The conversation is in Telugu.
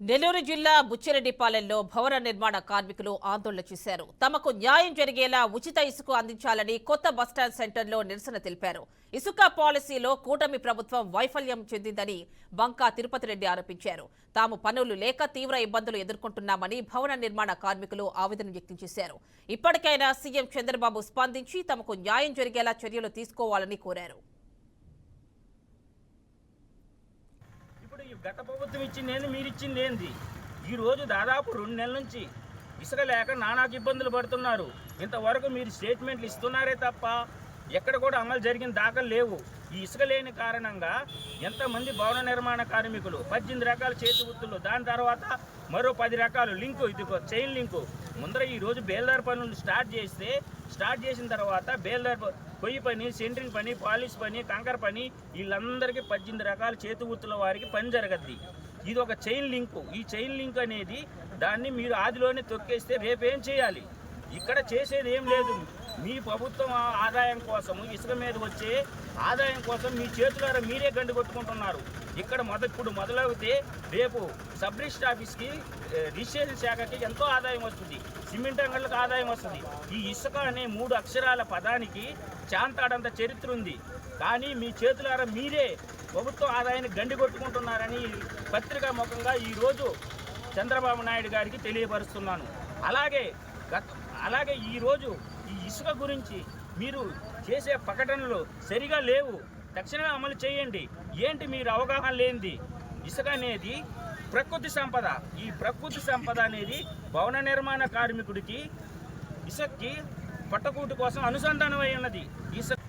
నెల్లూరు జిల్లా బుచ్చిరెడ్డిపాలెంలో భవన నిర్మాణ కార్మికులు ఆందోళన చేశారు. తమకు న్యాయం జరిగేలా ఉచిత ఇసుక అందించాలని కొత్త బస్టాండ్ సెంటర్లో నిరసన తెలిపారు. ఇసుక పాలసీలో కూటమి ప్రభుత్వం వైఫల్యం చెందిందని బంకా తిరుపతి రెడ్డి ఆరోపించారు. తాము పనులు లేక తీవ్ర ఇబ్బందులు ఎదుర్కొంటున్నామని భవన నిర్మాణ కార్మికులు ఆవేదన వ్యక్తం చేశారు. ఇప్పటికైనా సీఎం చంద్రబాబు స్పందించి తమకు న్యాయం జరిగేలా చర్యలు తీసుకోవాలని కోరారు. గత ప్రభుత్వం ఇచ్చింది మీరు ఇచ్చింది ఏంది? ఈరోజు దాదాపు 2 నెలల నుంచి ఇసుక లేక నానాకు ఇబ్బందులు పడుతున్నారు. ఇంతవరకు మీరు స్టేట్మెంట్లు ఇస్తున్నారే తప్ప ఎక్కడ కూడా అమలు జరిగిన దాఖలు లేవు. ఈ ఇసుక లేని కారణంగా ఎంతమంది భవన నిర్మాణ కార్మికులు 18 రకాల చేతి వృత్తులు, దాని తర్వాత మరో 10 రకాలు లింకు, ఇది చైన్ లింకు. ముందర ఈరోజు బేల్దార్ పనులు స్టార్ట్ చేసిన తర్వాత బేల్దార్ పొయ్యి పని, సెంట్రింగ్ పని, పాలిష్ పని, కంకర పని, వీళ్ళందరికీ 18 రకాల చేతి వృత్తుల వారికి పని జరగద్ది. ఇది ఒక చైన్ లింకు. ఈ చైన్ లింక్ అనేది దాన్ని మీరు ఆదిలోనే తొక్కేస్తే రేపేం చేయాలి? ఇక్కడ చేసేది ఏం లేదు. మీ ప్రభుత్వం ఆదాయం కోసం, ఇసుక మీద వచ్చే ఆదాయం కోసం మీ చేతులారా మీరే గండి కొట్టుకుంటున్నారు. ఇక్కడ ఇప్పుడు మొదలవుతే రేపు సబ్ రిజిస్టర్ ఆఫీస్కి, రిజిస్ట్రేషన్ శాఖకి ఎంతో ఆదాయం వస్తుంది, సిమెంట్ అంగళ్ళకు ఆదాయం వస్తుంది. ఈ ఇసుక అనే 3 అక్షరాల పదానికి చాంతాడంత చరిత్ర ఉంది. కానీ మీ చేతులారా మీరే ప్రభుత్వం ఆదాయాన్ని గండి కొట్టుకుంటున్నారని పత్రికా ముఖంగా ఈరోజు చంద్రబాబు నాయుడు గారికి తెలియపరుస్తున్నాను. అలాగే ఈరోజు ఈ ఇసుక గురించి మీరు చేసే ప్రకటనలు సరిగా లేవు. తక్షణమే అమలు చేయండి. ఏంటి మీరు అవగాహన లేనిది? ఇసుక అనేది ప్రకృతి సంపద. ఈ ప్రకృతి సంపద అనేది భవన నిర్మాణ కార్మికుడికి ఇసుకకి పట్టకూటి కోసం అనుసంధానమై ఉన్నది. ఇసుక